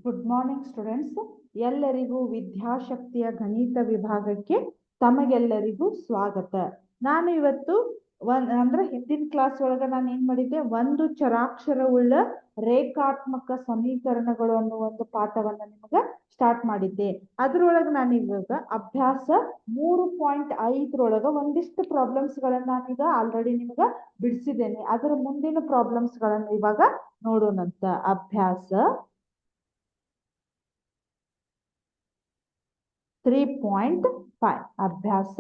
Good morning students. ಎಲ್ಲರಿಗೂ ವಿದ್ಯಾಶಕ್ತಿಯ ಗಣಿತ ವಿಭಾಗಕ್ಕೆ ತಮಗೆಲ್ಲರಿಗೂ ಸ್ವಾಗತ. ನಾನು ಇವತ್ತು ಹಿಂದಿನ ಕ್ಲಾಸ್ ಒಳಗೆ ನಾನು ಏನ್ ಮಾಡಿದ್ದೆ, ಒಂದು ಚರಾಕ್ಷರವುಳ್ಳ ರೇಖಾತ್ಮಕ ಸಮೀಕರಣಗಳು ಅನ್ನೋ ಒಂದು ಪಾಠವನ್ನ ನಿಮಗೆ ಸ್ಟಾರ್ಟ್ ಮಾಡಿದ್ದೆ. ಅದ್ರೊಳಗೆ ನಾನು ಇವಾಗ ಅಭ್ಯಾಸ 3.5 ಒಂದಿಷ್ಟು ಪ್ರಾಬ್ಲಮ್ಸ್ ಗಳನ್ನ ನಾನೀಗ ಆಲ್ರೆಡಿ ನಿಮ್ಗೆ ಬಿಡಿಸಿದ್ದೇನೆ. ಅದರ ಮುಂದಿನ ಪ್ರಾಬ್ಲಮ್ಸ್ ಗಳನ್ನ ಇವಾಗ ನೋಡೋಣಂತ. ಅಭ್ಯಾಸ 3.5 ಅಭ್ಯಾಸ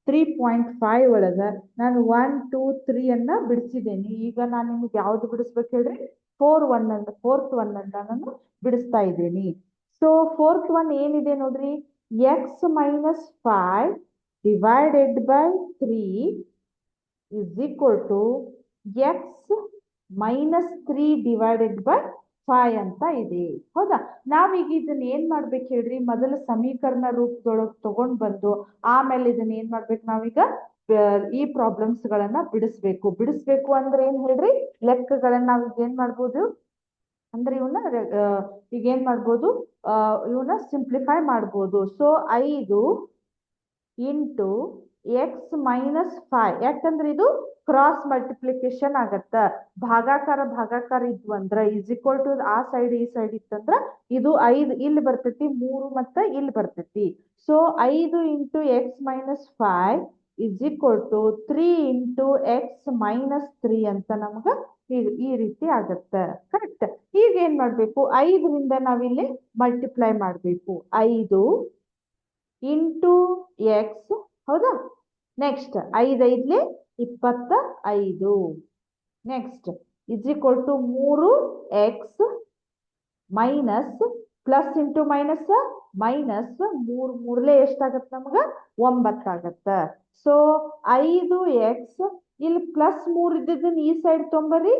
3.5 ಒಳಗ ನಾನು 1, 2, 3 ಅನ್ನ ಬಿಡಿಸಿದ್ದೇನೆ. ಈಗ ನಾನು ನಿಮ್ಗೆ ಯಾವ್ದು ಬಿಡಿಸ್ಬೇಕು ಹೇಳ್ರಿ? ಫೋರ್ತ್ ಒನ್ ಅಂತ ನಾನು ಬಿಡಿಸ್ತಾ ಇದ್ದೀನಿ. ಸೊ ಫೋರ್ತ್ ಒನ್ ಏನಿದೆ ನೋಡ್ರಿ, x - 5 divided by 3 is equal to x - 3 divided by 5 ಅಂತ ಇದೆ. ಹೌದಾ? ನಾವೀಗ ಇದನ್ನ ಏನ್ ಮಾಡ್ಬೇಕು ಹೇಳ್ರಿ? ಮೊದಲ ಸಮೀಕರಣ ರೂಪದೊಳಗೆ ತಗೊಂಡ್ ಬಂದು ಆಮೇಲೆ ಇದನ್ನ ಏನ್ ಮಾಡ್ಬೇಕು ನಾವೀಗ? ಈ ಪ್ರಾಬ್ಲಮ್ಸ್ ಗಳನ್ನ ಬಿಡಿಸ್ಬೇಕು ಅಂದ್ರೆ ಏನ್ ಹೇಳ್ರಿ? ಲೆಕ್ಕಗಳನ್ನ ನಾವೀಗ ಏನ್ ಮಾಡ್ಬೋದು ಅಂದ್ರೆ ಇವನ್ನ ಈಗ ಏನ್ ಮಾಡ್ಬೋದು, ಇವನ್ನ ಸಿಂಪ್ಲಿಫೈ ಮಾಡ್ಬೋದು. ಸೊ 5 ಇಂಟು x - 5, ಯಾಕಂದ್ರೆ ಇದು ಕ್ರಾಸ್ ಮಲ್ಟಿಪ್ಲಿಕೇಶನ್ ಆಗತ್ತ. ಭಾಗಾಕಾರ ಇದ್ವು ಅಂದ್ರ ಇಸ್ ಈಕ್ವಲ್ ಟು ಆ ಸೈಡ್ ಈ ಸೈಡ್ ಇತ್ತಂದ್ರ ಇದು 5 ಇಲ್ಲಿ ಬರ್ತೈತಿ, 3 ಮತ್ತೆ ಇಲ್ಲಿ ಬರ್ತೈತಿ. So 5 into x - 5 is equal to 3 into x - 3 ಅಂತ ನಮ್ಗ ಈ ರೀತಿ ಆಗತ್ತ. ಕರೆಕ್ಟ್? ಈಗ ಏನ್ ಮಾಡ್ಬೇಕು? 5ರಿಂದ ನಾವಿಲ್ಲಿ ಮಲ್ಟಿಪ್ಲೈ ಮಾಡ್ಬೇಕು. 5 ಇಂಟು ಎಕ್ಸ್, ಹೌದಾ? Next 5 × 5 = 25. Next is equal to 3x minus plus into minus minus 3 3 ಎಷ್ಟಾಗತ್ತೆ ನಮ್ಗ? 9 ಆಗತ್ತ. ಸೊ 5x ಇಲ್ಲಿ ಪ್ಲಸ್ 3 ಇದ್ದಿದ್ದನ್ನ ಈ ಸೈಡ್ ತೊಂಬರಿ,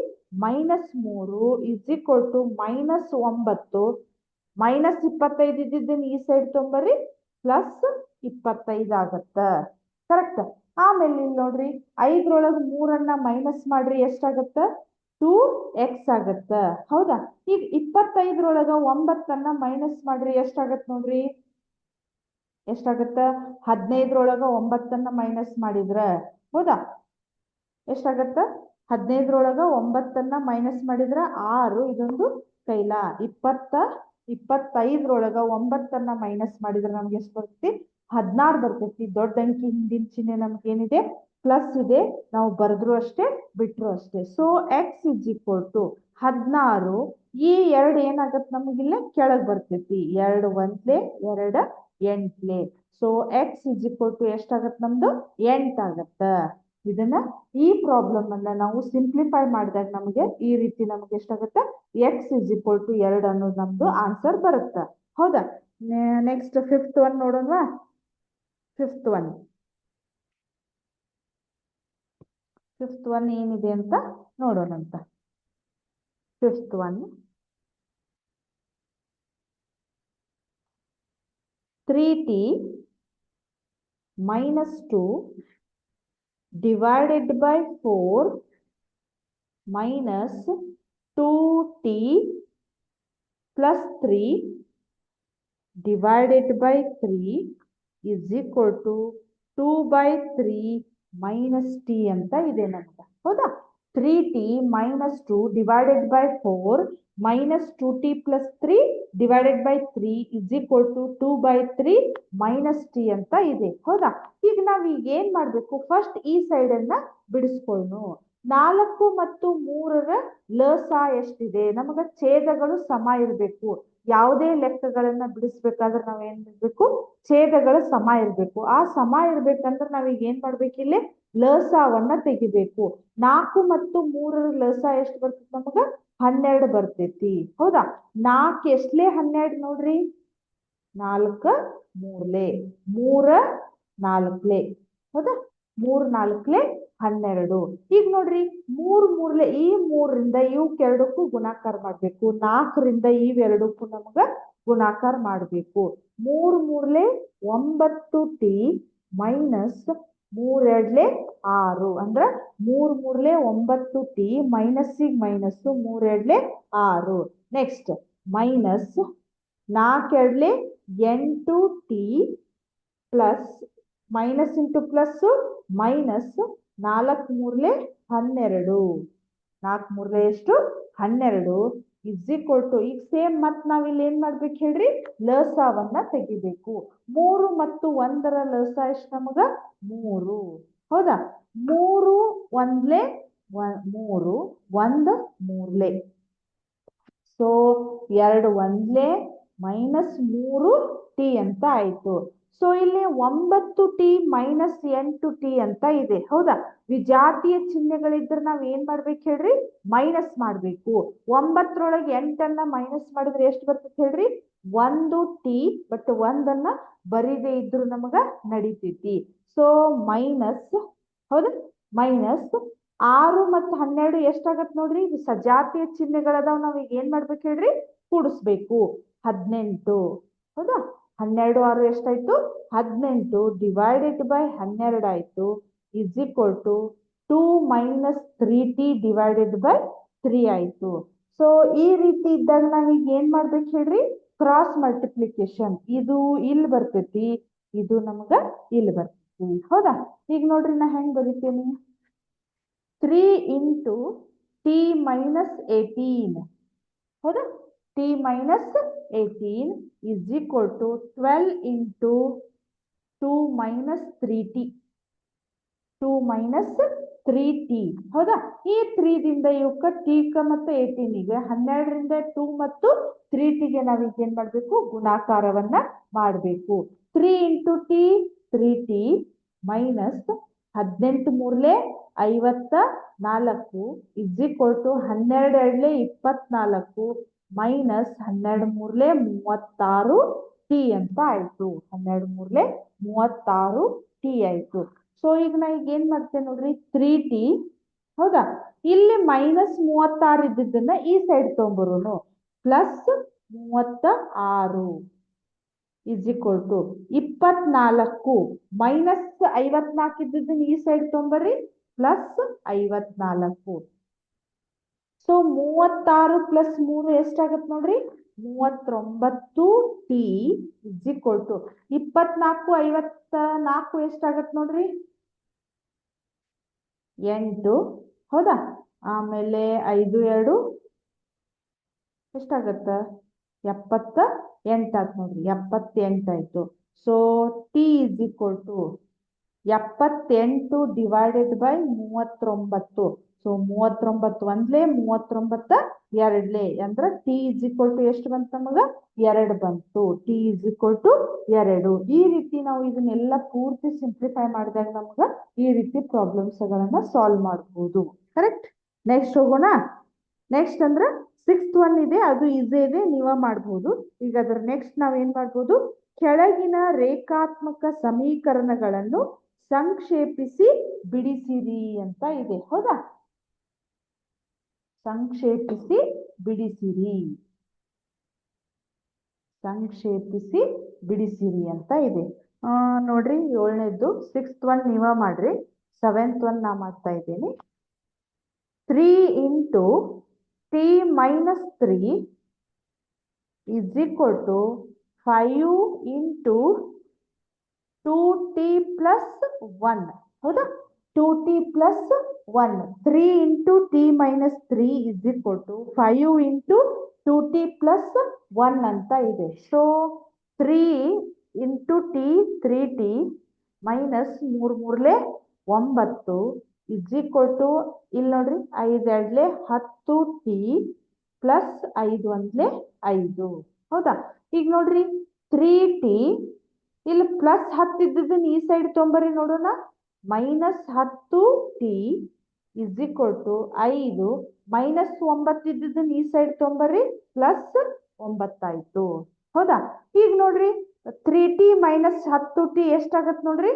-3 ಇಸ್ ಈಕ್ವಲ್ ಟು -9 ಮೈನಸ್ 25 ಇದ್ದಿದ್ದನ್ನ ಈ ಸೈಡ್ ತೊಂಬರಿ, +25 ಆಗತ್ತ. ಕರೆಕ್ಟ್? ಆಮೇಲೆ ಇಲ್ಲಿ ನೋಡ್ರಿ, 5ರೊಳಗೆ 3ಅನ್ನ ಮೈನಸ್ ಮಾಡ್ರಿ, ಎಷ್ಟಾಗತ್ತ? 2x ಆಗತ್ತ. ಹೌದಾ? ಈಗ 25ರೊಳಗ 9ಅನ್ನ ಮೈನಸ್ ಮಾಡ್ರಿ, ಎಷ್ಟಾಗತ್ತ ನೋಡ್ರಿ? ಎಷ್ಟಾಗತ್ತ? 15ರೊಳಗ 9ಅನ್ನ ಮೈನಸ್ ಮಾಡಿದ್ರ, ಹೌದಾ, ಎಷ್ಟಾಗತ್ತ? 15ರೊಳಗ 9ಅನ್ನ ಮೈನಸ್ ಮಾಡಿದ್ರ 6, ಇದೊಂದು ಕೈಲ. 25ರೊಳಗ 9ಅನ್ನ ಮೈನಸ್ ಮಾಡಿದ್ರೆ ನಮ್ಗೆ ಎಷ್ಟು ಬರ್ತೈತಿ? 16 ಬರ್ತೈತಿ. ದೊಡ್ಡ ಅಂಕಿ ಹಿಂದಿನ ಚಿಹ್ನೆ ನಮ್ಗೆ ಏನಿದೆ? ಪ್ಲಸ್ ಇದೆ. ನಾವು ಬರೆದ್ರು ಅಷ್ಟೇ, ಬಿಟ್ರು ಅಷ್ಟೇ. So x is equal to 16. ಈ 2 ಏನಾಗತ್ತೆ ನಮಗಿಲ್ಲ? ಕೆಳಗ್ ಬರ್ತೈತಿ. 2 1 2 8. So x is equal to ಎಷ್ಟಾಗತ್ತೆ ನಮ್ದು? 8 ಆಗತ್ತ. ಇದನ್ನ ಈ ಪ್ರಾಬ್ಲಮ್ ಅನ್ನ ನಾವು ಸಿಂಪ್ಲಿಫೈ ಮಾಡಿದಾಗ ನಮಗೆ ಈ ರೀತಿ ನಮ್ಗೆ ಎಷ್ಟಾಗತ್ತೆ? x ಇಸ್ ಈಕ್ವಲ್ ಟು 2 ಅನ್ನೋದು ನಮ್ದು ಆನ್ಸರ್ ಬರುತ್ತೆ. ಹೌದಾ? ನೆಕ್ಸ್ಟ್ ಫಿಫ್ತ್ ಒನ್ ನೋಡೋಣವಾ? ಫಿಫ್ತ್ ಒನ್ ಏನಿದೆ ಅಂತ ನೋಡೋಣಂತ. Fifth one 3t - 2 divided by 4 minus 2t plus 3 divided by 3 is equal to 2/3 minus t ಅಂತ ಇದೆ ನಮ್ಗೆ. ಹೌದಾ? 3t - 2 divided by 4 minus 2t plus 3 divided by 3 is equal to 2/3 minus t ಅಂತ ಇದೆ. ಹೌದಾ? ಈಗ ನಾವ್ ಈಗ ಏನ್ ಮಾಡ್ಬೇಕು? ಫಸ್ಟ್ ಈ ಸೈಡ್ ಅನ್ನ ಬಿಡಿಸ್ಕೊಳ್ಳು. 4 ಮತ್ತು 3ರ ಲಸ ಎಷ್ಟಿದೆ? ನಮಗ ಛೇದಗಳು ಸಮ ಇರಬೇಕು. ಯಾವುದೇ ಲೆಕ್ಕಗಳನ್ನ ಬಿಡಿಸ್ಬೇಕಾದ್ರೆ ನಾವ್ ಏನ್ ಮಾಡ್ಬೇಕು? ಛೇದಗಳು ಸಮ ಇರ್ಬೇಕು. ಆ ಸಮ ಇರ್ಬೇಕಂದ್ರೆ ನಾವೀಗ ಏನ್ ಮಾಡ್ಬೇಕು? ಇಲ್ಲಿ ಲಸವನ್ನ ತೆಗಿಬೇಕು. 4 ಮತ್ತು 3ರ ಲಸ ಎಷ್ಟು ಬರ್ತೈತಿ ನಮಗ? 12 ಬರ್ತೈತಿ. ಹೌದಾ? 4 ಎಷ್ಟಲೇ 12 ನೋಡ್ರಿ? 4 3 3 4. ಹೌದಾ? 3 4 12. ಈಗ ನೋಡ್ರಿ, 3 3 ಈ 3ರಿಂದ ಇವಕ್ಕೆರಡಕ್ಕೂ ಗುಣಾಕಾರ ಮಾಡ್ಬೇಕು. 4ರಿಂದ ಇವೆರಡಕ್ಕೂ ನಮಗ ಗುಣಾಕಾರ ಮಾಡ್ಬೇಕು. 3 3 9t ಮೈನಸ್ 3 2 6 ಅಂದ್ರ 3 3 9t minus 3 2 6. Next minus 4 8 T plus minus into plus minus 4 3 12 4 3 ಎಷ್ಟು 12 ಇಸ್ ಈಕ್ವಲ್ ಟು ಈಗ ಸೇಮ್ ಮತ್ ನಾವಿಲ್ಲಿ ಏನ್ ಮಾಡ್ಬೇಕು ಹೇಳ್ರಿ ಲಸಾವನ್ನ ತೆಗಿಬೇಕು 3 ಮತ್ತು 1ರ ಲಸ ಎಷ್ಟು ನಮಗ 3 ಹೌದಾ 3 1 3 1 3 ಸೊ 2 1 ಮೈನಸ್ 3 ಟಿ ಅಂತ ಆಯ್ತು ಸೊ ಇಲ್ಲಿ 9 ಟಿ ಮೈನಸ್ 8 ಟಿ ಅಂತ ಇದೆ ಹೌದಾ ವಿಜಾತಿಯ ಚಿಹ್ನೆಗಳಿದ್ರೆ ನಾವ್ ಏನ್ ಮಾಡ್ಬೇಕು ಹೇಳ್ರಿ ಮೈನಸ್ ಮಾಡ್ಬೇಕು 9ರೊಳಗೆ 8ಅನ್ನ ಮೈನಸ್ ಮಾಡಿದ್ರೆ ಎಷ್ಟು ಬರ್ತದೆ ಹೇಳ್ರಿ 1 ಟಿ ಬಟ್ 1ಅನ್ನ ಬರೀದೇ ಇದ್ರು ನಮಗ ನಡೀತೈತಿ ಸೊ ಮೈನಸ್ ಹೌದಾ ಮೈನಸ್ 6 ಮತ್ತು 12 ಎಷ್ಟಾಗತ್ ನೋಡ್ರಿ ಇದು ಸಜಾತಿಯ ಚಿಹ್ನೆಗಳದಾವ್ ನಾವ್ ಈಗ ಏನ್ ಮಾಡ್ಬೇಕು ಹೇಳ್ರಿ ಕೂಡಿಸ್ಬೇಕು 18 ಹೌದಾ 12 6 ಎಷ್ಟಾಯ್ತು 18 ಡಿವೈಡೆಡ್ ಬೈ 12 ಆಯ್ತು is equal to 2 minus 3t divided by 3 ಆಯ್ತು ಸೊ ಈ ರೀತಿ ಇದ್ದಾಗ ನಾವೀಗ ಏನ್ ಮಾಡ್ಬೇಕು ಹೇಳ್ರಿ ಕ್ರಾಸ್ ಮಲ್ಟಿಪ್ಲಿಕೇಶನ್ ಇದು ಇಲ್ಲಿ ಬರ್ತೈತಿ ಇದು ನಮಗ ಇಲ್ಲಿ ಬರ್ತೈತಿ ಹೌದಾ ಈಗ ನೋಡ್ರಿ ನಾ ಹೆಂಗ್ ಬರೀತೇನಿ 3 into t minus 18 ಹೌದಾ t minus 18 is equal to 12 into 2 minus 3t 2 minus 3t ಹೌದಾ ಈ 3 ದಿಂದ ಇವಕ್ಕ t ಮತ್ತು 18 ಗೆ 12ರಿಂದ 2 ಮತ್ತು 3t ಗೆ ನಾವೀಗ ಏನ್ ಮಾಡ್ಬೇಕು ಗುಣಾಕಾರವನ್ನ ಮಾಡಬೇಕು 3 into t 3t minus 18 3 54 is equal to 12 2 24 minus 12 3 36 t ಅಂತ ಆಯ್ತು 12 3 36 ಟಿ ಆಯ್ತು ಸೊ ಈಗ ನಾ ಈಗ ಏನ್ ಮಾಡ್ತೇನೆ ನೋಡ್ರಿ 3t ಹೌದಾ ಇಲ್ಲಿ ಮೈನಸ್ 36 ಇದ್ದಿದ್ದನ್ನ ಈ ಸೈಡ್ ತಗೊಂಬರೋನು plus 36 is equal to 24 minus 54 ಇದ್ದಿದ್ದನ್ನ ಈ ಸೈಡ್ ತಗೊಂಬರ್ರಿ ಪ್ಲಸ್ 54 ಸೊ 36 ಪ್ಲಸ್ 3 ಎಷ್ಟಾಗತ್ ನೋಡ್ರಿ 39 ಟಿ ಇಸ್ ಈಕ್ವಲ್ ಟು 24 54 ಎಷ್ಟಾಗತ್ ನೋಡ್ರಿ 8 ಹೌದಾ ಆಮೇಲೆ 5 2 ಎಷ್ಟಾಗತ್ತ 78 ಆತ್ ನೋಡ್ರಿ 78 ಆಯ್ತು so t is equal to 78 divided by 39 so 39 ಒಂದ್ಲೆ 39 ಎರಡ್ಲೆ ಅಂದ್ರೆ ಟಿ ಇಸ್ ಈಕ್ವಲ್ ಟು ಎಷ್ಟು ಬಂತು ನಮಗ 2 ಬಂತು ಟಿ ಇಸ್ ಈಕ್ವಲ್ ಟು 2 ಈ ರೀತಿ ನಾವು ಇದನ್ನೆಲ್ಲ ಪೂರ್ತಿ ಸಿಂಪ್ಲಿಫೈ ಮಾಡಿದಾಗ ನಮಗ ಈ ರೀತಿ ಪ್ರಾಬ್ಲಮ್ಸ್ ಗಳನ್ನ ಸಾಲ್ವ್ ಮಾಡಬಹುದು ಕರೆಕ್ಟ್ ನೆಕ್ಸ್ಟ್ ಹೋಗೋಣ ನೆಕ್ಸ್ಟ್ ಅಂದ್ರೆ 6th ಒನ್ ಇದೆ ಅದು ಈಸಿ ಇದೆ ನೀವ ಮಾಡಬಹುದು ಈಗ ಅದರ ನೆಕ್ಸ್ಟ್ ನಾವ್ ಏನ್ ಮಾಡ್ಬೋದು ಕೆಳಗಿನ ರೇಖಾತ್ಮಕ ಸಮೀಕರಣಗಳನ್ನು ಸಂಕ್ಷೇಪಿಸಿ ಬಿಡಿಸಿರಿ ಅಂತ ಇದೆ ಹೌದಾ ಸಂಕ್ಷೇಪಿಸಿ ಬಿಡಿಸಿರಿ ಸಂಕ್ಷೇಪಿಸಿ ಬಿಡಿಸಿರಿ ಅಂತ ಇದೆ ನೋಡ್ರಿ 7ನೇದ್ದು 6th ಒನ್ ನೀವ ಮಾಡ್ರಿ 7th ಒನ್ ನಾ ಮಾಡ್ತಾ ಇದ್ದೇನೆ 3 into t minus 3 is equal to 5 into 2t plus 1 ಹೌದಾ 2t plus 1 3 into t minus 3 is equal to 5 into 2t plus 1 ಅಂತ ಇದೆ so 3 into t 3t minus 3 3 9 is equal to ಇಲ್ಲಿ ನೋಡ್ರಿ 5 2 10 t ಪ್ಲಸ್ 5 1 5 ಹೌದಾ ಈಗ ನೋಡ್ರಿ 3t ಇಲ್ಲಿ plus 10 ಇದ್ದದನ್ನ ಈ ಸೈಡ್ ತೊಂಬರಿ ನೋಡೋಣ minus 10 t is equal to 5 minus 9 ಇದ್ದದನ್ನ ಈ ಸೈಡ್ ತೊಂಬರಿ ಪ್ಲಸ್ 9 ಆಯ್ತು ಹೌದಾ ಈಗ ನೋಡ್ರಿ 3t ಮೈನಸ್ 10 ಟಿ ಎಷ್ಟಾಗತ್ ನೋಡ್ರಿ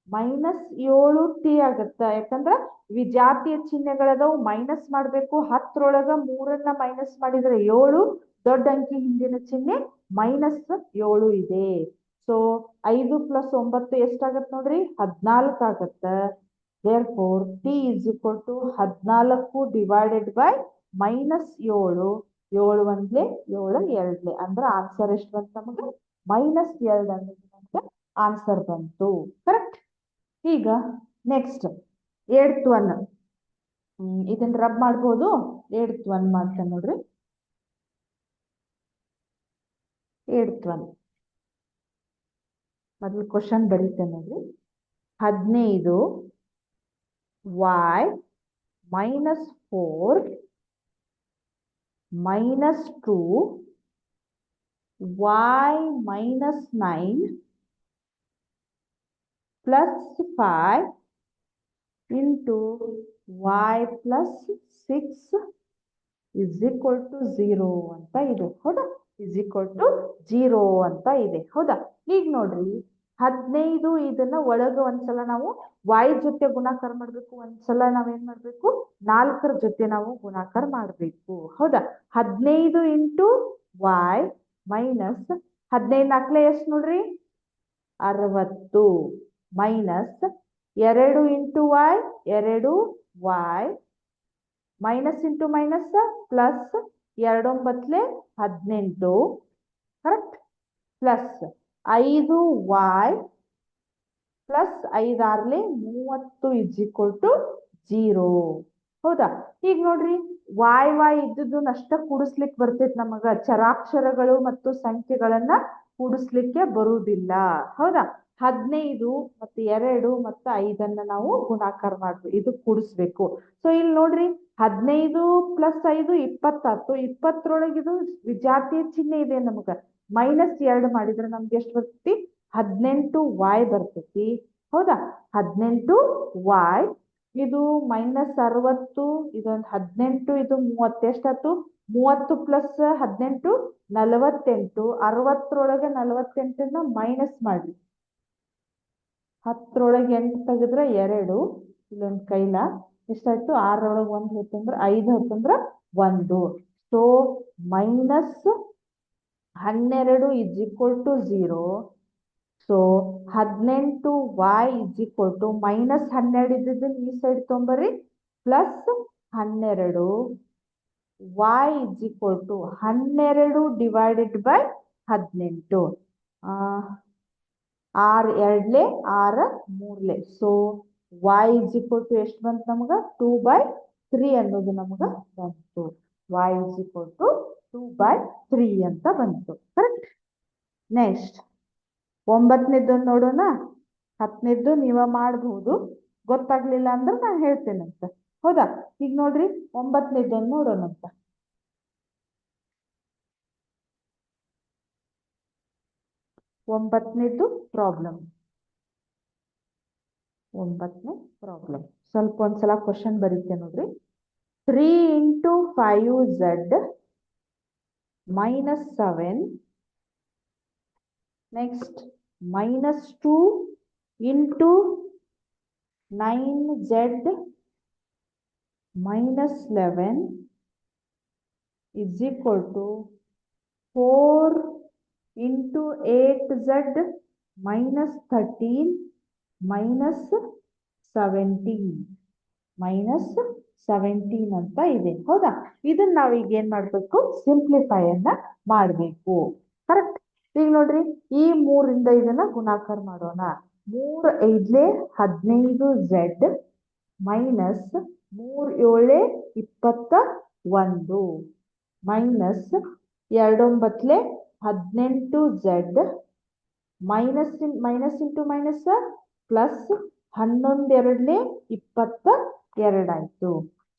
ಮೈನಸ್ 7 ಟಿ ಆಗತ್ತ ಯಾಕಂದ್ರ ವಿಜಾತಿಯ ಚಿಹ್ನೆಗಳದಾವು ಮೈನಸ್ ಮಾಡ್ಬೇಕು 10ರೊಳಗ 3ನ್ನ ಮೈನಸ್ ಮಾಡಿದ್ರೆ 7 ದೊಡ್ಡ ಅಂಕಿ ಹಿಂದಿನ ಚಿಹ್ನೆ ಮೈನಸ್ 7 ಇದೆ ಸೊ 5 ಪ್ಲಸ್ 9 ಎಷ್ಟಾಗತ್ ನೋಡ್ರಿ 14 ಆಗತ್ತ therefore t is equal to 14 divided by minus 7 7 ಒಂದ್ಲೆ 7 ಎರಡ್ಲೆ ಅಂದ್ರೆ ಆನ್ಸರ್ ಎಷ್ಟು ಬಂತು ನಮಗೆ -2 ಅನ್ನೋದು ನಮ್ಗೆ ಆನ್ಸರ್ ಬಂತು ಕರೆಕ್ಟ್. ಈಗ ನೆಕ್ಸ್ಟ್ 8th ಒನ್ ಇದನ್ನ ರಬ್ ಮಾಡ್ಬೋದು. 8th ಒನ್ ಮಾಡ್ತೇನೆ ನೋಡ್ರಿ. 8th ಒನ್ ಮೊದಲು ಕ್ವಶನ್ ಬರೀತೇನೆ ನೋಡ್ರಿ. 15 y -4 -2 y -9 +5 into y +6 is equal to 0 ಅಂತ ಇದೆ ಹೌದಾ. is equal to 0 ಅಂತ ಇದೆ ಹೌದಾ. ಈಗ ನೋಡ್ರಿ 15 ಇದನ್ನ ಒಳಗ ಒಂದ್ಸಲ ನಾವು y ಜೊತೆ ಗುಣಾಕಾರ ಮಾಡ್ಬೇಕು, ಒಂದ್ಸಲ ನಾವೇನ್ ಮಾಡ್ಬೇಕು 4ರ ಜೊತೆ ನಾವು ಗುಣಾಕಾರ ಮಾಡ್ಬೇಕು ಹೌದಾ. 15 ಇಂಟು y ಮೈನಸ್ 15 4 ಎಷ್ಟು ನೋಡ್ರಿ 60 minus 2 into y 2 y minus into minus plus 2 9 18 correct plus 5 y plus 5 6 30 is equal to 0 ಹೌದಾ. ಈಗ ನೋಡ್ರಿ y ಇದ್ದದ್ದು ಅಷ್ಟ ಕೂಡಿಸ್ಲಿಕ್ಕೆ ಬರ್ತೈತಿ ನಮಗ, ಚರಾಕ್ಷರಗಳು ಮತ್ತು ಸಂಖ್ಯೆಗಳನ್ನ ಕೂಡಿಸ್ಲಿಕ್ಕೆ ಬರುವುದಿಲ್ಲ ಹೌದಾ. 15 ಮತ್ತು 2 ಮತ್ತು 5ಅನ್ನ ನಾವು ಗುಣಾಕಾರ ಮಾಡ್ಬೇಕು, ಇದು ಕೂಡಿಸ್ಬೇಕು. ಸೊ ಇಲ್ಲಿ ನೋಡ್ರಿ 15 + 5 20 20ರೊಳಗೆ ಇದು ವಿಜಾತಿಯ ಚಿಹ್ನೆ ಇದೆ ನಮಗ. -2 ಮಾಡಿದ್ರೆ ನಮ್ಗೆ ಎಷ್ಟು ಬರ್ತೈತಿ 18y ಬರ್ತೈತಿ ಹೌದಾ. 18y ಇದು -60 ಇದೊಂದು 18 ಇದು 30 ಎಷ್ಟಾಯ್ತು 30 + 18 48 60ರೊಳಗೆ 48ನ್ನ ಮೈನಸ್ ಮಾಡ್ರಿ. 10ರೊಳಗೆ 8 ತೆಗೆದ್ರೆ 2 ಇಲ್ಲೊಂದು ಕೈಲ ಎಷ್ಟಾಯ್ತು 6ರೊಳಗೆ 1 ಹೋತಂದ್ರೆ 5 ಹೋತಂದ್ರೆ 1. So -12 is equal to 0. So 18y is equal to -12 ಇದ್ದಿದ್ದನ್ನು ಈ ಸೈಡ್ ತೊಂಬರ್ರಿ plus 12 y is equal to 12 divided by 18 6 2 6 3 so y is equal to ಎಷ್ಟು ಬಂತು ನಮಗ 2/3 ಅನ್ನೋದು ನಮಗ ಬಂತು. y is equal to 2/3 ಅಂತ ಬಂತು ಕರೆಕ್ಟ್. ನೆಕ್ಸ್ಟ್ 9ನೇದು ನೋಡೋಣ. 10ನೇದು ನೀವ ಮಾಡಬಹುದು, ಗೊತ್ತಾಗ್ಲಿಲ್ಲ ಅಂದ್ರೆ ನಾನು ಹೇಳ್ತೇನಂತ ಹೌದಾ. ಈಗ ನೋಡ್ರಿ 9ನೇದು ನೋಡೋಣಂತ. 9ನೇದು ಪ್ರಾಬ್ಲಮ್. 9ನೇ ಪ್ರಾಬ್ಲಮ್ ಸ್ವಲ್ಪ ಒಂದ್ಸಲ ಕ್ವಶನ್ ಬರೀತೆ ನೋಡ್ರಿ. 3 × 5z -7 next -2 × 9z -11 is equal to 4 × 8z -13 -17 ಅಂತ ಇದೆ ಹೌದಾ. ಇದನ್ನ ನಾವೀಗ ಏನ್ ಮಾಡ್ಬೇಕು ಸಿಂಪ್ಲಿಫೈ ಅನ್ನ ಮಾಡ್ಬೇಕು ಕರೆಕ್ಟ್. ಈಗ ನೋಡ್ರಿ ಈ 3ರಿಂದ ಇದನ್ನ ಗುಣಾಕಾರ ಮಾಡೋಣ. 3 5 15z minus 3 7 21 minus 2 9 18z minus into minus plus 11 2 22 ಆಯ್ತು.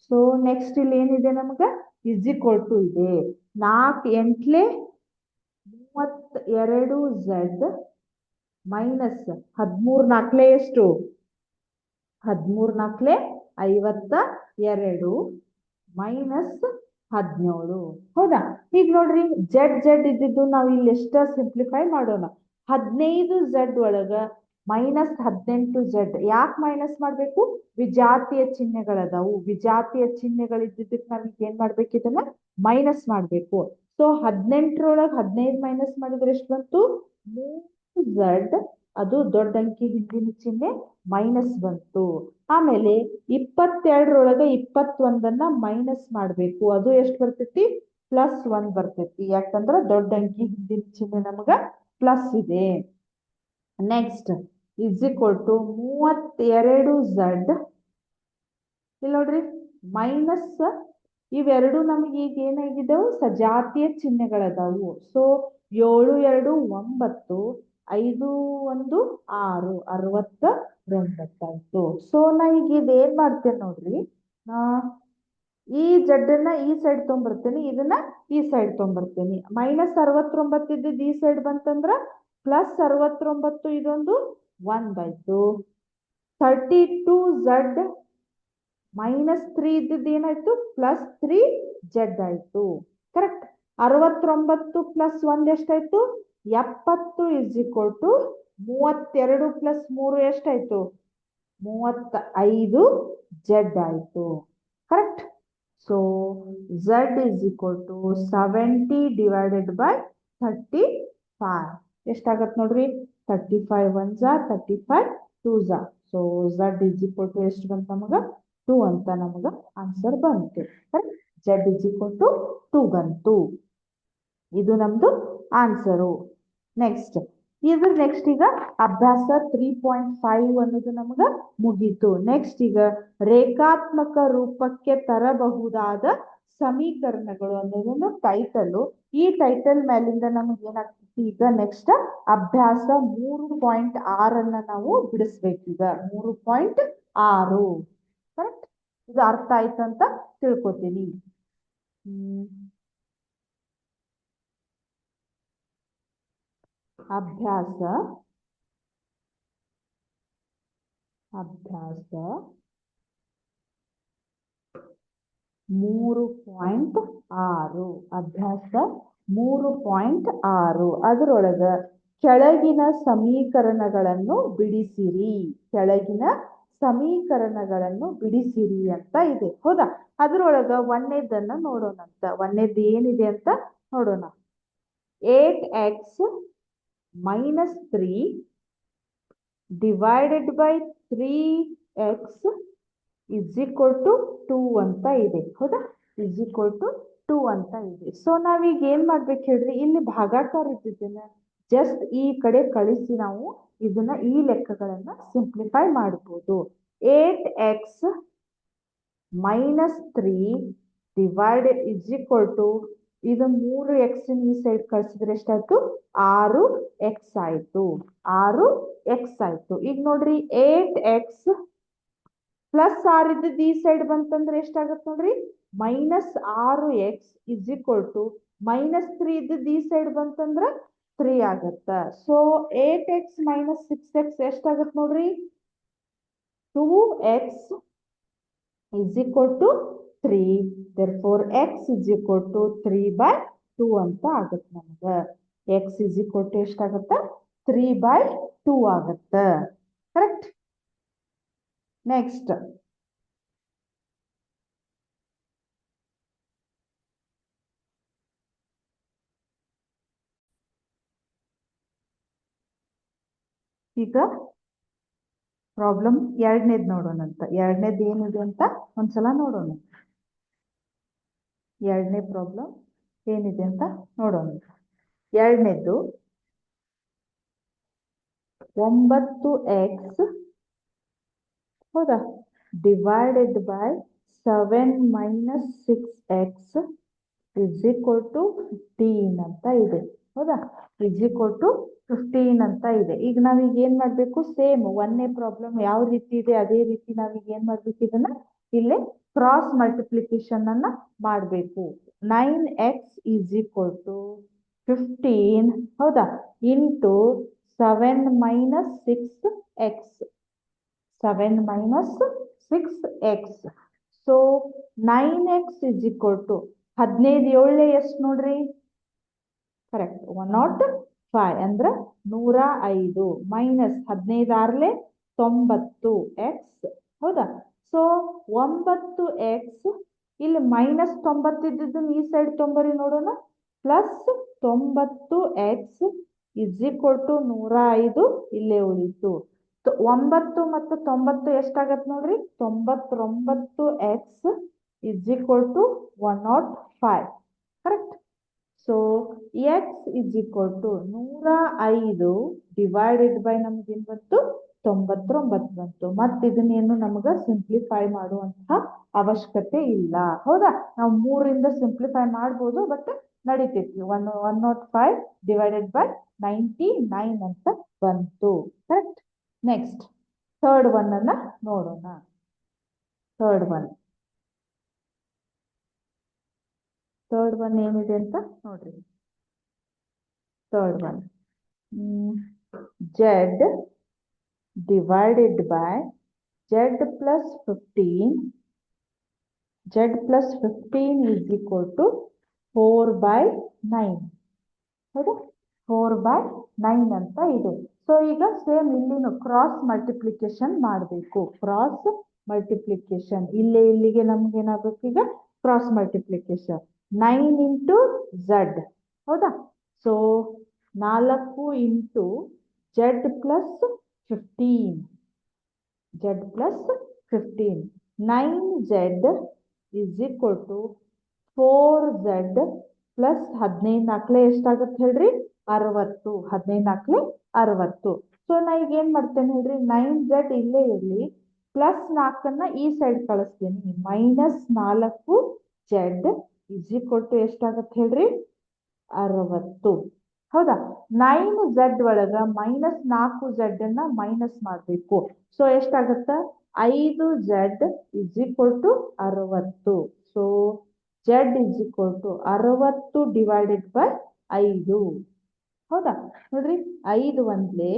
ಸೊ ನೆಕ್ಸ್ಟ್ ಇಲ್ಲಿ ಏನಿದೆ ನಮಗ ಇಸ್ ಈಕ್ವಲ್ ಟು ಇದೆ 4 8 32z ಮೈನಸ್ 13 4 ಎಷ್ಟು 13 4 52 ಮೈನಸ್ 17 ಹೌದಾ. ಈಗ ನೋಡ್ರಿ z ಇದ್ದಿದ್ದು ನಾವು ಇಲ್ಲಿ ಎಷ್ಟ ಸಿಂಪ್ಲಿಫೈ ಮಾಡೋಣ. 15z ಒಳಗ -18z ಯಾಕೆ ಮೈನಸ್ ಮಾಡ್ಬೇಕು, ವಿಜಾತಿಯ ಚಿಹ್ನೆಗಳದಾವು, ವಿಜಾತಿಯ ಚಿಹ್ನೆಗಳಿದ್ದಕ್ಕೆ ನಾವೀಗ ಏನ್ ಮಾಡ್ಬೇಕು ಇದನ್ನ ಮೈನಸ್ ಮಾಡ್ಬೇಕು. ಸೊ 18ರೊಳಗೆ 15 ಮೈನಸ್ ಮಾಡಿದ್ರೆ ಎಷ್ಟು ಬಂತು 3z, ಅದು ದೊಡ್ಡ ಅಂಕಿ ಹಿಂದಿನ ಚಿಹ್ನೆ ಮೈನಸ್ ಬಂತು. ಆಮೇಲೆ 22ರೊಳಗೆ 21ಅನ್ನ ಮೈನಸ್ ಮಾಡ್ಬೇಕು, ಅದು ಎಷ್ಟು ಬರ್ತೈತಿ +1 ಬರ್ತೈತಿ, ಯಾಕಂದ್ರ ದೊಡ್ಡ ಅಂಕಿ ಹಿಂದಿನ ಚಿಹ್ನೆ ನಮಗ ಪ್ಲಸ್ ಇದೆ. Next is equal to 32z ಇಲ್ಲಿ ನೋಡ್ರಿ ಮೈನಸ್ ಇವೆರಡು ನಮಗೆ ಈಗ ಏನಾಗಿದ್ದವು ಸಜಾತಿಯ ಚಿಹ್ನೆಗಳದಾವು. ಸೊ 7 2 9 5 1 6 69 ಆಯ್ತು. ಸೊ ನಾ ಈಗ ಇದೇನ್ ಮಾಡ್ತೇನೆ ನೋಡ್ರಿ, ನಾ ಈ ಜಡ್ಡನ್ನ ಈ ಸೈಡ್ ತೊಗೊಂಬರ್ತೇನೆ, ಇದನ್ನ ಈ ಸೈಡ್ ತೊಗೊಂಬರ್ತೇನೆ. -69 ಇದ್ದಿದ್ದು ಈ ಸೈಡ್ ಬಂತಂದ್ರ +69 ಇದೊಂದು 1 ಆಯ್ತು. 32z -3 ಇದ್ದಿದ್ದು ಏನಾಯ್ತು +3z ಆಯ್ತು. ಕರೆಕ್ಟ್. 69 + 1 ಎಷ್ಟಾಯ್ತು 70 ಇಸ್ ಈಕ್ವಲ್ ಟು 32 + 3 ಎಷ್ಟಾಯ್ತು 35z ಆಯ್ತು. Correct. So z is equal to 70 divided by 35 ಎಷ್ಟಾಗತ್ತೆ ನೋಡ್ರಿ 35 1 35 2 so z is equal to ಎಷ್ಟು ಬಂತ ನಮಗ 2 ಅಂತ ನಮಗ ಆನ್ಸರ್ ಬಂತು. z ಇಸ್ ಈಕ್ವಲ್ ಟು 2 ಬಂತು. ಇದು ನಮ್ದು ಆನ್ಸರು. ನೆಕ್ಸ್ಟ್ ಈಗ ಅಭ್ಯಾಸ 3.5 ಅನ್ನೋದು ನಮಗ ಮುಗೀತು. ನೆಕ್ಸ್ಟ್ ಈಗ ರೇಖಾತ್ಮಕ ರೂಪಕ್ಕೆ ತರಬಹುದಾದ ಸಮೀಕರಣಗಳು ಅನ್ನೋದೊಂದು ಟೈಟಲ್. ಈ ಟೈಟಲ್ ಮೇಲಿಂದ ನಮಗೆ ಏನಾಗ್ತೈತಿ ಈಗ ನೆಕ್ಸ್ಟ್ ಅಭ್ಯಾಸ 3.6 ಅನ್ನ ನಾವು ಬಿಡಿಸ್ಬೇಕೀಗ. 3.6 ಕರೆಕ್ಟ್. ಇದು ಅರ್ಥ ಆಯ್ತಂತ ತಿಳ್ಕೊತೀನಿ. ಅಭ್ಯಾಸ 3.6 ಅಭ್ಯಾಸ 3.6 ಅದರೊಳಗ ಕೆಳಗಿನ ಸಮೀಕರಣಗಳನ್ನು ಬಿಡಿಸಿರಿ. ಕೆಳಗಿನ ಸಮೀಕರಣಗಳನ್ನು ಬಿಡಿಸಿರಿ ಅಂತ ಇದೆ. ಹೌದಾ? ಅದರೊಳಗ ಒಂದನೇದನ್ನ ನೋಡೋಣಂತ. ಒಂದನೇದು ಏನಿದೆ ಅಂತ ನೋಡೋಣ. 8x - 3 divided by 3x is equal to 2 ಅಂತ ಇದೆ. ಹೌದಾ? ಇಸ್ ಈಕ್ವಲ್ ಟು 2 ಅಂತ ಇದೆ. ಸೊ ನಾವೀಗ ಏನ್ ಮಾಡ್ಬೇಕು ಹೇಳ್ರಿ, ಇಲ್ಲಿ ಭಾಗಾಕಾರ ಇದ್ದಿದ್ದನ್ನ ಜಸ್ಟ್ ಈ ಕಡೆ ಕಳಿಸಿ ನಾವು ಇದನ್ನ ಈ ಲೆಕ್ಕಗಳನ್ನ ಸಿಂಪ್ಲಿಫೈ ಮಾಡಬಹುದು. 8x - 3 divided is equal to ಇದು 3x ಈ ಸೈಡ್ ಕಳಿಸಿದ್ರೆ ಎಷ್ಟಾಯ್ತು 6x ಆಯ್ತು. 6x ಆಯ್ತು. ಈಗ ನೋಡ್ರಿ 8x +6 ಇದ್ದದ್ದು ಈ ಸೈಡ್ ಬಂತಂದ್ರೆ ಎಷ್ಟಾಗತ್ತೆ ನೋಡ್ರಿ -6x ಇಸ್ ಈಕ್ವಲ್ ಟು -3 ಇದ್ದದ್ದು ಈ ಸೈಡ್ ಬಂತಂದ್ರ 3 ಆಗತ್ತ. ಸೊ 8x - 6x ಎಷ್ಟಾಗತ್ತೆ ನೋಡ್ರಿ 2x is equal to 3. therefore x is equal to 3/2 ಅಂತ ಆಗತ್ತೆ ನಮಗ. x ಇಸ್ ಈಕ್ವಲ್ ಟು ಎಷ್ಟಾಗತ್ತ 3/2 ಆಗತ್ತ. ಕರೆಕ್ಟ್. ನೆಕ್ಸ್ಟ್ ಈಗ ಪ್ರಾಬ್ಲಮ್ ಎರಡನೇದು ನೋಡೋಣಂತ. ಎರಡನೇದು ಏನಿದೆ ಅಂತ ಒಂದ್ಸಲ ನೋಡೋಣ. ಎರಡನೇ ಪ್ರಾಬ್ಲಮ್ ಏನಿದೆ ಅಂತ ನೋಡೋಣ. ಎರಡನೇದು 9x ಹೌದಾ divided by 7 - 6x is equal to 15 ಅಂತ ಇದೆ. ಹೌದಾ? ಇಸ್ ಈಕ್ವಲ್ ಟು 15 ಅಂತ ಇದೆ. ಈಗ ನಾವೀಗ ಏನ್ ಮಾಡ್ಬೇಕು, ಸೇಮ್ ಒಂದನೇ ಪ್ರಾಬ್ಲಮ್ ಯಾವ ರೀತಿ ಇದೆ ಅದೇ ರೀತಿ ನಾವೀಗ ಏನ್ ಮಾಡ್ಬೇಕು, ಇದನ್ನ ಇಲ್ಲೇ ಕ್ರಾಸ್ ಮಲ್ಟಿಪ್ಲಿಕೇಶನ್ ಅನ್ನ ಮಾಡಬೇಕು. 9x ಇಸ್ ಈಕ್ವಲ್ ಟು 15 ಹೌದಾ into 7 - 6x 7 - 6x. So 9x is equal to 15 7 ಎಷ್ಟು ನೋಡ್ರಿ ಕರೆಕ್ಟ್ 105 ಅಂದ್ರ 105 ಮೈನಸ್ 15 6 90x ಹೌದಾ. ಸೊ 9x ಇಲ್ಲಿ -90 ಇದ್ದಿದ್ದನ್ನು ಈ ಸೈಡ್ ತೊಂಬರಿ ನೋಡೋಣ +90x ಇಸ್ ಈಕ್ವಲ್ ಟು 105 ಇಲ್ಲೇ ಉಳಿತು. 9 ಮತ್ತು 90 ಎಷ್ಟಾಗತ್ತೆ ನೋಡ್ರಿ 99x is equal to 105. Correct. So x is equal to 105 divided by ನಮ್ಗೇನ್ ಬಂತು 99 ಬಂತು. ಮತ್ತೆ ಇದನ್ನೇನು ನಮಗ ಸಿಂಪ್ಲಿಫೈ ಮಾಡುವಂತಹ ಅವಶ್ಯಕತೆ ಇಲ್ಲ. ಹೌದಾ, ನಾವು 3ರಿಂದ ಸಿಂಪ್ಲಿಫೈ ಮಾಡ್ಬೋದು, ಬಟ್ ನಡೀತೈತಿ. 105 ಡಿವೈಡೆಡ್ ಬೈ 99 ಅಂತ ಬಂತು. ಕರೆಕ್ಟ್. ನೆಕ್ಸ್ಟ್ ಥರ್ಡ್ ಒನ್ ಅನ್ನ ನೋಡೋಣ. ಥರ್ಡ್ ಒನ್ ಏನಿದೆ ಅಂತ ನೋಡ್ರಿ. Third one Z divided by z plus 15. Z plus 15 is equal to 4 by 9. ಹೌದಾ, 4 by 9 ಅಂತ ಇದೆ. ಸೊ ಈಗ ಸೇಮ್ ಇಲ್ಲಿನು ಕ್ರಾಸ್ ಮಲ್ಟಿಪ್ಲಿಕೇಶನ್ ಮಾಡಬೇಕು. ಕ್ರಾಸ್ ಮಲ್ಟಿಪ್ಲಿಕೇಶನ್ ಇಲ್ಲಿಗೆ ನಮ್ಗೆ ಏನಾಗಬೇಕು? ಈಗ ಕ್ರಾಸ್ ಮಲ್ಟಿಪ್ಲಿಕೇಶನ್ 9 ಇಂಟು ಝಡ್. ಹೌದಾ, so 4 into z plus 15. Z plus 15. 9z is equal to 4z plus 15 ಎಷ್ಟಾಗುತ್ತೆ ಹೇಳ್ರಿ? 60. 15 60. ಸೊ ನಾ ಈಗ ಏನ್ ಮಾಡ್ತೇನೆ ಹೇಳ್ರಿ? 9z ಇಲ್ಲೇ ಇರಲಿ, ಪ್ಲಸ್ 4 ಈ ಸೈಡ್ ಕಳಿಸ್ತೀನಿ. -4z is equal to ಎಷ್ಟಾಗತ್ತೆ ಹೇಳ್ರಿ? 60. ಹೌದಾ, 9z ಒಳಗ -4z ಅನ್ನ ಮೈನಸ್ ಮಾಡಬೇಕು. ಸೊ ಎಷ್ಟಾಗತ್ತ? 5z is equal to 60. So z is equal to 60 divided by 5. ಹೌದಾ, ನೋಡ್ರಿ, 5 ಒಂದ್ಲೆ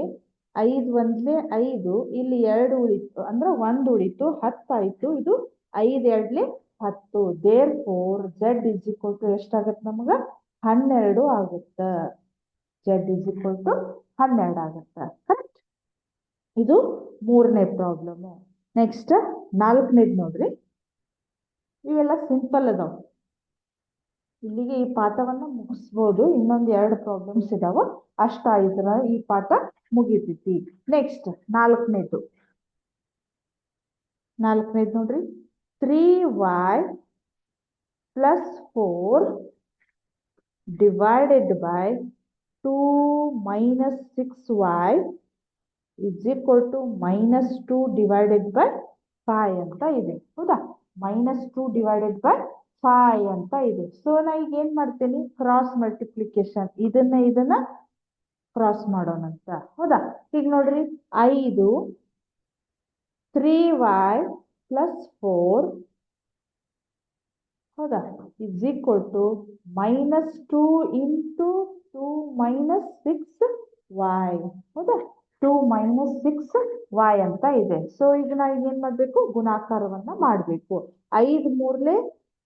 5, ಇಲ್ಲಿ 2 ಉಳಿತು, ಅಂದ್ರೆ 1 ಉಳಿತು, 10 ಆಯ್ತು. ಇದು 5 2 10. Therefore z is equal to ಎಷ್ಟಾಗತ್ತೆ ನಮಗ? 12 ಆಗುತ್ತ. z ಇಸ್ ಈಕ್ವಲ್ ಟು 12 ಆಗುತ್ತೆ. ಕರೆಕ್ಟ್. ಇದು 3ನೇ ಪ್ರಾಬ್ಲಮ್. ನೆಕ್ಸ್ಟ್ 4ನೇದು ನೋಡ್ರಿ. ಇವೆಲ್ಲ ಸಿಂಪಲ್ ಅದಾವ. ಇಲ್ಲಿಗೆ ಈ ಪಾಠವನ್ನ ಮುಗಿಸ್ಬೋದು. ಇನ್ನೊಂದು 2 ಪ್ರಾಬ್ಲಮ್ಸ್ ಇದಾವ, ಅಷ್ಟಾಯ್ತರ ಈ ಪಾಠ ಮುಗಿತೈತಿ. ನೆಕ್ಸ್ಟ್ 4ನೇದು ನೋಡ್ರಿ. 3y plus 4 divided by 2 minus 6y is equal to -2 divided by 5 ಅಂತ ಇದೆ. ಹೌದಾ, -2 divided by 5 ಅಂತ ಇದೆ. ಸೊ ನಾ ಈಗ ಏನ್ ಮಾಡ್ತೇನೆ? ಕ್ರಾಸ್ ಮಲ್ಟಿಪ್ಲಿಕೇಶನ್ ಇದನ್ನ ಕ್ರಾಸ್ ಮಾಡೋಣ ಅಂತ. ಹೌದಾ, ಈಗ ನೋಡ್ರಿ, 5 3y ಪ್ಲಸ್ 4 ಹೌದಾ is equal to -2 into 2 minus 6y. ಹೌದಾ, 2 minus 6y ಅಂತ ಇದೆ. ಸೊ ಈಗ ನಾ ಏನ್ ಮಾಡ್ಬೇಕು? ಗುಣಾಕಾರವನ್ನ ಮಾಡ್ಬೇಕು. 5 3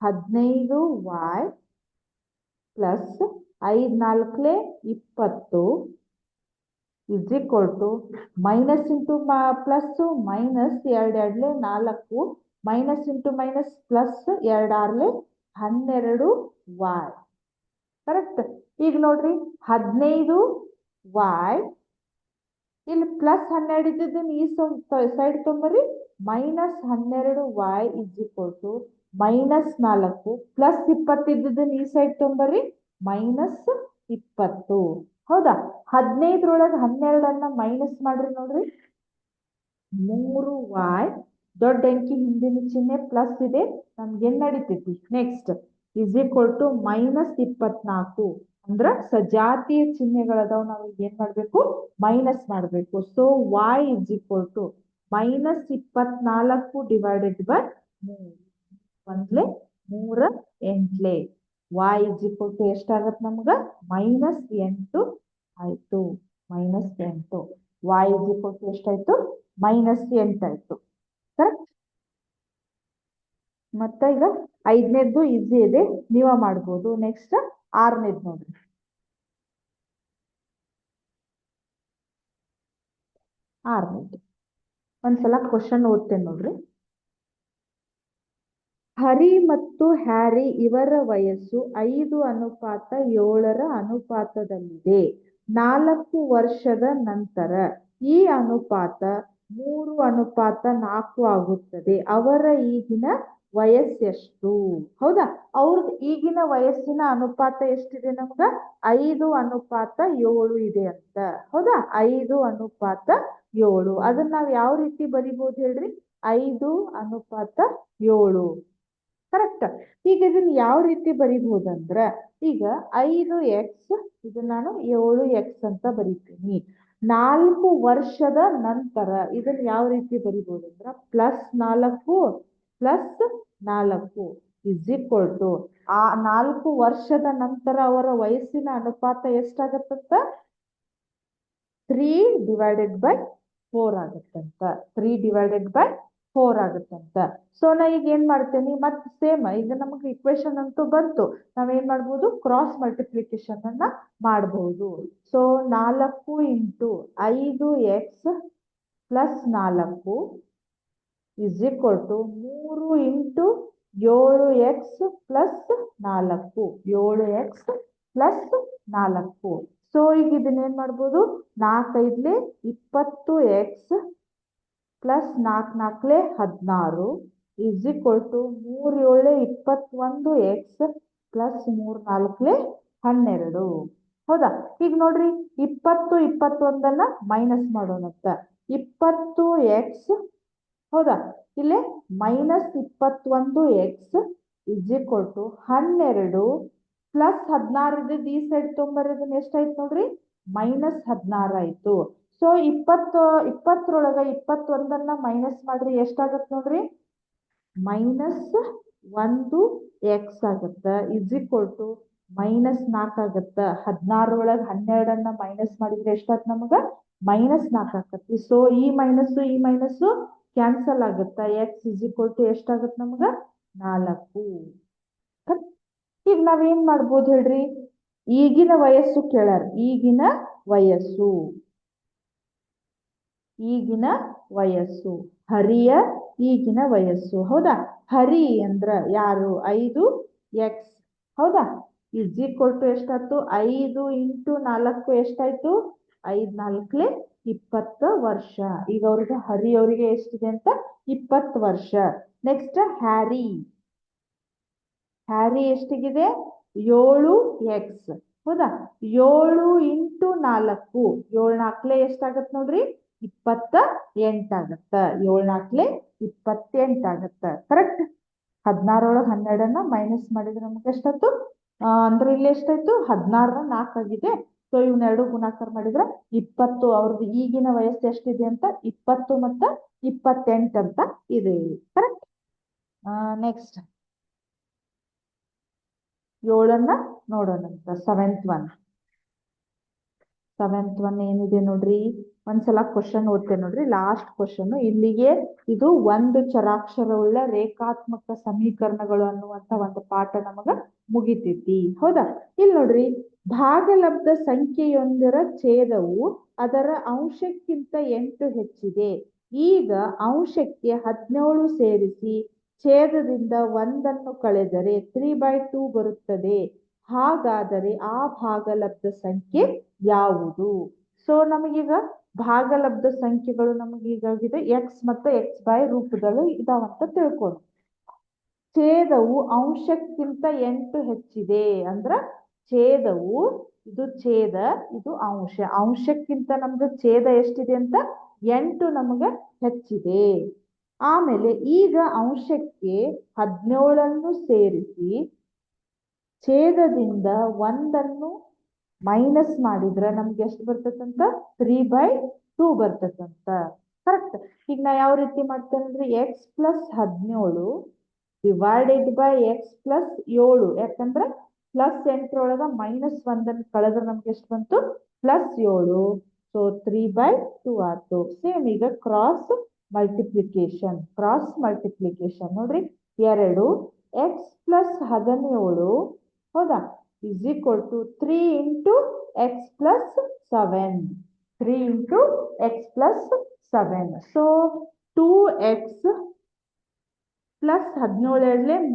15y plus 5 4 20 is equal to minus into plus minus 2 2 4 minus into minus plus 2 6 12y. Correct. ಈಗ ನೋಡ್ರಿ, 15y ಇಲ್ಲಿ ಪ್ಲಸ್ 12 ಇದ್ದದನ್ನ ಈ ಸೈಡ್ ತೊಂಬರಿ, -12y is equal to -4 plus 20 ಇದ್ದದನ್ನ ಈ ಸೈಡ್ ತೊಂಬರಿ, -20. ಹೌದಾ, 15ರೊಳಗೆ 12 ಮೈನಸ್ ಮಾಡ್ರಿ. ನೋಡ್ರಿ, 3y ದೊಡ್ಡ ಅಂಕಿ ಹಿಂದಿನ ಚಿಹ್ನೆ ಪ್ಲಸ್ ಇದೆ, ನಮ್ಗೇನ್ ನಡೀತೈತಿ? Next is equal to -24. ಅಂದ್ರ ಸಜಾತಿಯ ಚಿಹ್ನೆಗಳದಾವ್, ನಾವು ಏನ್ ಮಾಡ್ಬೇಕು? ಮೈನಸ್ ಮಾಡ್ಬೇಕು. So y is equal to -24 divided by 3. 1 3 8 y is equal to ಎಷ್ಟಾಗತ್ತೆ ನಮ್ಗ? -8 ಆಯ್ತು. -8 y ಇಸ್ ಈಕ್ವಲ್ ಟು ಎಷ್ಟಾಯ್ತು? -8 ಆಯ್ತು. ಕರೆಕ್ಟ್. ಮತ್ತೆ ಈಗ 5ನೇದ್ದು ಈಸಿ ಇದೆ, ನೀವ ಮಾಡ್ಬೋದು. ನೆಕ್ಸ್ಟ್ 6ನೇದು ನೋಡ್ರಿ. 6ನೇದು ಒಂದ್ಸಲ ಕ್ವಶನ್ ಓದ್ತೇನೆ ನೋಡ್ರಿ. ಹರಿ ಮತ್ತು ಹ್ಯಾರಿ ಇವರ ವಯಸ್ಸು 5:7 ಅನುಪಾತದಲ್ಲಿದೆ. 4 ವರ್ಷದ ನಂತರ ಈ ಅನುಪಾತ 3:4 ಆಗುತ್ತದೆ. ಅವರ ಈಗಿನ ವಯಸ್ಸೆಷ್ಟು? ಹೌದಾ? ಅವ್ರದ್ದು ಈಗಿನ ವಯಸ್ಸಿನ ಅನುಪಾತ ಎಷ್ಟಿದೆ ನಮ್ಗ? 5:7 ಇದೆ ಅಂತ. ಹೌದಾ? 5:7. ಅದನ್ನ ನಾವ್ ಯಾವ ರೀತಿ ಬರಿಬಹುದು ಹೇಳ್ರಿ? 5:7. ಕರೆಕ್ಟ್. ಈಗ ಇದನ್ನ ಯಾವ ರೀತಿ ಬರಿಬಹುದಂದ್ರ, ಈಗ 5x ಇದನ್ನ ನಾನು 7x ಅಂತ ಬರಿತೀನಿ. 4 ವರ್ಷದ ನಂತರ ಇದನ್ನ ಯಾವ ರೀತಿ ಬರಿಬಹುದಂದ್ರ, +4 ಇಸ್ ಈಕ್ವಲ್ ಟು ಆ 4 ವರ್ಷದ ನಂತರ ಅವರ ವಯಸ್ಸಿನ ಅನುಪಾತ ಎಷ್ಟಾಗತ್ತಂತ? 3/4 ಆಗತ್ತಂತ. 3/4 ಆಗತ್ತಂತ. ಸೊ ನಾ ಈಗ ಏನ್ ಮಾಡ್ತೇನೆ, ಮತ್ತೆ ಸೇಮ್ ಈಗ ನಮಗೆ ಇಕ್ವೇಶನ್ ಅಂತೂ ಬಂತು. ನಾವೇನ್ ಮಾಡ್ಬೋದು? ಕ್ರಾಸ್ ಮಲ್ಟಿಪ್ಲಿಕೇಶನ್ ಅನ್ನ ಮಾಡಬಹುದು. So 4 into 5x + 4 is equal to 3 into 7x + 4. 7x + 4. So ಈಗ ಇದನ್ನ ಏನ್ ಮಾಡ್ಬೋದು? 4 5 20x + 4 4 16 is equal to 3 7 21x + 3 4 12. ಹೌದಾ? ಈಗ ನೋಡ್ರಿ, 20 21 ಮೈನಸ್ ಮಾಡೋಣಂತ. 20x, ಹೌದಾ, ಇಲ್ಲೇ -21x ಇಸ್ ಈಕ್ವಲ್ ಟು 12 + 16 ಈ ಸೈಡ್ ತೊಂಬರೋದನ್ನ ಎಷ್ಟಾಯ್ತು ನೋಡ್ರಿ? -16 ಆಯ್ತು. ಸೊ 20ರೊಳಗ 21 ಮೈನಸ್ ಮಾಡ್ರಿ, ಎಷ್ಟಾಗತ್ ನೋಡ್ರಿ? -1x ಆಗತ್ತ ಇಸ್ ಈಕ್ವಲ್ ಟು -4 ಆಗತ್ತ. 16ರೊಳಗ 12 ಮೈನಸ್ ಮಾಡಿದ್ರೆ ಎಷ್ಟಾತ್ ನಮಗ? -4 ಆಕತಿ. ಸೊ ಈ ಮೈನಸ್ ಕ್ಯಾನ್ಸಲ್ ಆಗುತ್ತಾ? x ಇಸ್ ಈಕ್ವಲ್ ಟು ಎಷ್ಟಾಗತ್ ನಮಗ? 4. ಈಗ ನಾವೇನ್ ಮಾಡ್ಬೋದು ಹೇಳ್ರಿ? ಈಗಿನ ವಯಸ್ಸು ಕೇಳಾರ. ಈಗಿನ ವಯಸ್ಸು ಹರಿಯ ಈಗಿನ ವಯಸ್ಸು. ಹೌದಾ? ಹರಿ ಅಂದ್ರ ಯಾರು? 5x. ಹೌದಾ? ಇಸ್ ಈಕ್ವಲ್ ಟು ಎಷ್ಟಾಯ್ತು? 5 ಇಂಟು 4 ಎಷ್ಟಾಯ್ತು? 5 4 20 ವರ್ಷ. ಈಗ ಅವ್ರಿಗೆ ಹರಿ ಅವರಿಗೆ ಎಷ್ಟಿದೆ ಅಂತ? 20 ವರ್ಷ. ನೆಕ್ಸ್ಟ್ ಹ್ಯಾರಿ ಎಷ್ಟಿಗಿದೆ? 7x. ಹೌದಾ? 7 ಇಂಟು 4 7 4 ಎಷ್ಟಾಗತ್ ನೋಡ್ರಿ? 28 ಆಗತ್ತ. 7 4 28 ಆಗತ್ತ. ಕರೆಕ್ಟ್. 16ರೊಳಗ 12 ಮೈನಸ್ ಮಾಡಿದ್ರೆ ನಮ್ಗೆ ಎಷ್ಟಾಯ್ತು? ಅಂದ್ರೆ ಇಲ್ಲಿ ಎಷ್ಟಾಯ್ತು? 16 4 ಆಗಿದೆ. ಸೊ ಇವನ್ನೆರಡು ಗುಣಾಕಾರ ಮಾಡಿದ್ರೆ 20. ಅವ್ರದ್ದು ಈಗಿನ ವಯಸ್ಸು ಎಷ್ಟಿದೆ ಅಂತ? 20 ಮತ್ತು 28 ಅಂತ ಇದೆ. ಕರೆಕ್ಟ್. ನೆಕ್ಸ್ಟ್ 7 ನೋಡೋಣಂತ. ಸೆವೆಂತ್ ಒನ್ ಏನಿದೆ ನೋಡ್ರಿ? ಒಂದ್ಸಲ ಕ್ವಶನ್ ಓದ್ತೇನೆ ನೋಡ್ರಿ. Last question. ಇಲ್ಲಿಗೆ ಇದು ಒಂದು ಚರಾಕ್ಷರವುಳ್ಳ ರೇಖಾತ್ಮಕ ಸಮೀಕರಣಗಳು ಅನ್ನುವಂತ ಒಂದು ಪಾಠ ನಮಗ ಮುಗಿತೈತಿ. ಹೌದಾ? ಇಲ್ಲಿ ನೋಡ್ರಿ, ಭಾಗಲಬ್ಧ ಸಂಖ್ಯೆಯೊಂದರ ಛೇದವು ಅದರ ಅಂಶಕ್ಕಿಂತ 8 ಹೆಚ್ಚಿದೆ. ಈಗ ಅಂಶಕ್ಕೆ 17 ಸೇರಿಸಿ ಛೇದದಿಂದ 1 ಕಳೆದರೆ 3/2 ಬರುತ್ತದೆ. ಹಾಗಾದರೆ ಆ ಭಾಗಲಬ್ಧ ಸಂಖ್ಯೆ ಯಾವುದು? ಸೊ ನಮಗೀಗ ಭಾಗಲಬ್ಧ ಸಂಖ್ಯೆಗಳು ನಮಗೀಗಾಗಿದೆ x ಮತ್ತು x ರೂಪಗಳು ಇದಾವಂತ ತಿಳ್ಕೊಂಡು, ಛೇದವು ಅಂಶಕ್ಕಿಂತ 8 ಹೆಚ್ಚಿದೆ ಅಂದ್ರ ಛೇದವು, ಇದು ಛೇದ, ಇದು ಅಂಶ. ಅಂಶಕ್ಕಿಂತ ನಮ್ದು ಛೇದ ಎಷ್ಟಿದೆ ಅಂತ? 8 ನಮಗ ಹೆಚ್ಚಿದೆ. ಆಮೇಲೆ ಈಗ ಅಂಶಕ್ಕೆ 17 ಸೇರಿಸಿ ಛೇದದಿಂದ 1 ಮೈನಸ್ ಮಾಡಿದ್ರೆ ನಮ್ಗೆ ಎಷ್ಟು ಬರ್ತದಂತ? 3/2 ಬರ್ತದಂತ. ಕರೆಕ್ಟ್. ಈಗ ನಾ ಯಾವ ರೀತಿ ಮಾಡ್ತೇನೆ ಅಂದ್ರೆ, x + 17 ಡಿವೈಡೆಡ್ ಬೈ x + 7. ಯಾಕಂದ್ರೆ +8ರೊಳಗ -1 ಕಳೆದ್ರೆ ನಮ್ಗೆ ಎಷ್ಟು ಬಂತು? +7. ಸೊ 3/2 ಆಯ್ತು. ಸೇಮ್ ಈಗ ಕ್ರಾಸ್ ಮಲ್ಟಿಪ್ಲಿಕೇಶನ್ ನೋಡ್ರಿ. 2 x + 17, ಹೌದಾ, is equal to 3 into x + 7. 3 into x + 7. So 2x + 17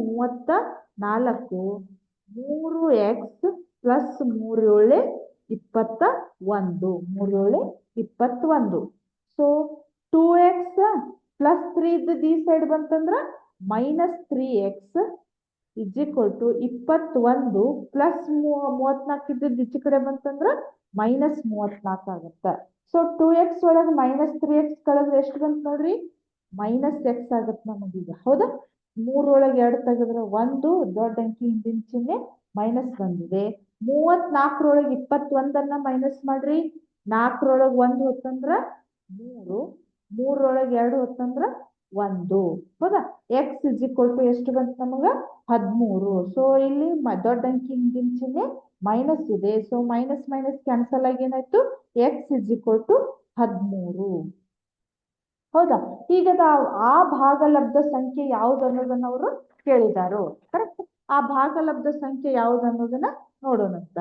34. 3x + 3 21. 3 21. So 2x + 3 ಈ ಸೈಡ್ ಬಂತಂದ್ರ -3x is equal to 21 plus 34 ಇದ್ದದ್ದು ಈಚೆ ಕಡೆ ಬಂತಂದ್ರ -34 ಆಗುತ್ತೆ. ಸೊ 2x ಒಳಗೆ -3x ಕಳೆದ್ರೆ ಎಷ್ಟು ಬಂತು ನೋಡ್ರಿ, -x ಆಗುತ್ತೆ ನಮಗೀಗ. ಹೌದಾ? 3 ಒಳಗೆ 2 ತೆಗೆದ್ರೆ 1, ದೊಡ್ಡ ಅಂಕಿ ಹಿಂದಿನ ಚಿಹ್ನೆ ಮೈನಸ್ ಬಂದಿದೆ. 34 21 ಮೈನಸ್ ಮಾಡ್ರಿ. 4 1 ಹೊತ್ತಂದ್ರ 3, 3 2 ಹೊತ್ತಂದ್ರ 1. ಹೌದಾ? x ಇಸ್ ಈಕ್ವಲ್ ಟು ಎಷ್ಟು ಬಂತು ನಮಗ 13. ಸೊ ಇಲ್ಲಿ ದೊಡ್ಡ ಅಂಕಿ ಹಿಂದಿನ ಚಿಹ್ನೆ ಮೈನಸ್ ಇದೆ. ಸೊ ಮೈನಸ್ ಮೈನಸ್ ಕ್ಯಾನ್ಸಲ್ ಆಗಿ ಏನಾಯ್ತು, x ಇಸ್ ಈಕ್ವಲ್ ಟು 13. ಹೌದಾ? ಈಗ ಆ ಭಾಗಲಬ್ಧ ಸಂಖ್ಯೆ ಯಾವ್ದು ಅನ್ನೋದನ್ನ ಅವರು ಕೇಳಿದಾರು. ಕರೆಕ್ಟ್? ಆ ಭಾಗಲಬ್ಧ ಸಂಖ್ಯೆ ಯಾವ್ದು ಅನ್ನೋದನ್ನ ನೋಡೋಣಂತ.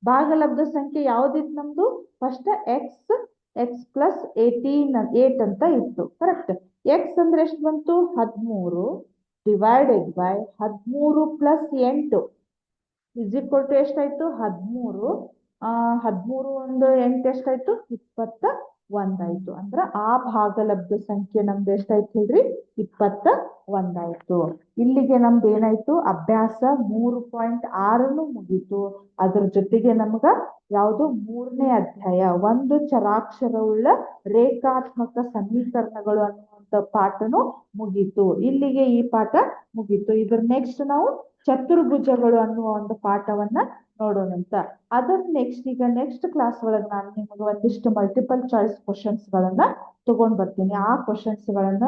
ಭಾಗಲಬ್ಧ ಸಂಖ್ಯೆ ಯಾವ್ದಿತ್ತು ನಮ್ದು? ಫಸ್ಟ್ x ಪ್ಲಸ್ 8 ಅಂತ ಇತ್ತು. ಕರೆಕ್ಟ್? x ಅಂದ್ರೆ ಎಷ್ಟು ಬಂತು? 13 divided by 13 plus 8 is equal to ಎಷ್ಟಾಯ್ತು? 13. 13 1 8 ಎಷ್ಟಾಯ್ತು? 21 ಆಯ್ತು. ಅಂದ್ರ ಆ ಭಾಗಲಬ್ಧ ಸಂಖ್ಯೆ ನಮ್ದು ಎಷ್ಟಾಯ್ತು ಹೇಳ್ರಿ? 21 ಆಯ್ತು. ಇಲ್ಲಿಗೆ ನಮ್ದು ಏನಾಯ್ತು? ಅಭ್ಯಾಸ 3.6 ಮುಗೀತು. ಅದ್ರ ಜೊತೆಗೆ ನಮಗ ಯಾವುದು 3ನೇ ಅಧ್ಯಾಯ ಒಂದು ಚರಾಕ್ಷರವುಳ್ಳ ರೇಖಾತ್ಮಕ ಸಮೀಕರಣಗಳು ಅನ್ನುವಂತ ಪಾಠನು ಮುಗೀತು. ಇಲ್ಲಿಗೆ ಈ ಪಾಠ ಮುಗೀತು. ಇದ್ರ ನೆಕ್ಸ್ಟ್ ನಾವು ಚತುರ್ಭುಜಗಳು ಅನ್ನುವ ಒಂದು ಪಾಠವನ್ನ ನೋಡೋಣಂತ. ಅದನ್ನ ನೆಕ್ಸ್ಟ್ ಕ್ಲಾಸ್ ಒಳಗೆ ನಾನು ನಿಮಗೆ ಒಂದಿಷ್ಟು ಮಲ್ಟಿಪಲ್ ಚಾಯ್ಸ್ ಕ್ವಶನ್ಸ್ ಗಳನ್ನ ತಗೊಂಡ್ ಬರ್ತೀನಿ. ಆ ಕ್ವಶನ್ಸ್ ಗಳನ್ನ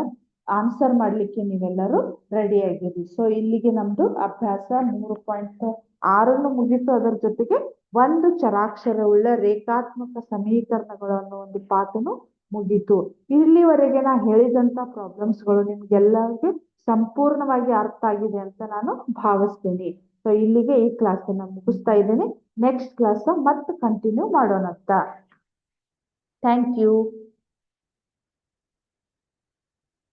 ಆನ್ಸರ್ ಮಾಡ್ಲಿಕ್ಕೆ ನೀವೆಲ್ಲರೂ ರೆಡಿ ಆಗಿರಿ. ಸೊ ಇಲ್ಲಿಗೆ ನಮ್ದು ಅಭ್ಯಾಸ 3.6 ಮುಗೀತು. ಅದರ ಜೊತೆಗೆ ಒಂದು ಚರಾಕ್ಷರವುಳ್ಳ ರೇಖಾತ್ಮಕ ಸಮೀಕರಣಗಳು ಅನ್ನೋ ಒಂದು ಪಾಠನು ಮುಗೀತು. ಇಲ್ಲಿವರೆಗೆ ನಾ ಹೇಳಿದಂತ ಪ್ರಾಬ್ಲಮ್ಸ್ಗಳು ನಿಮ್ಗೆಲ್ಲರಿಗೂ ಸಂಪೂರ್ಣವಾಗಿ ಅರ್ಥ ಆಗಿದೆ ಅಂತ ನಾನು ಭಾವಿಸ್ತೀನಿ. ಸೊ ಇಲ್ಲಿಗೆ ಈ ಕ್ಲಾಸ್ ಅನ್ನ ಮುಗಿಸ್ತಾ ಇದ್ದೇನೆ. ನೆಕ್ಸ್ಟ್ ಕ್ಲಾಸ್ ಮತ್ತೆ ಕಂಟಿನ್ಯೂ ಮಾಡೋಣಂತ. Thank you.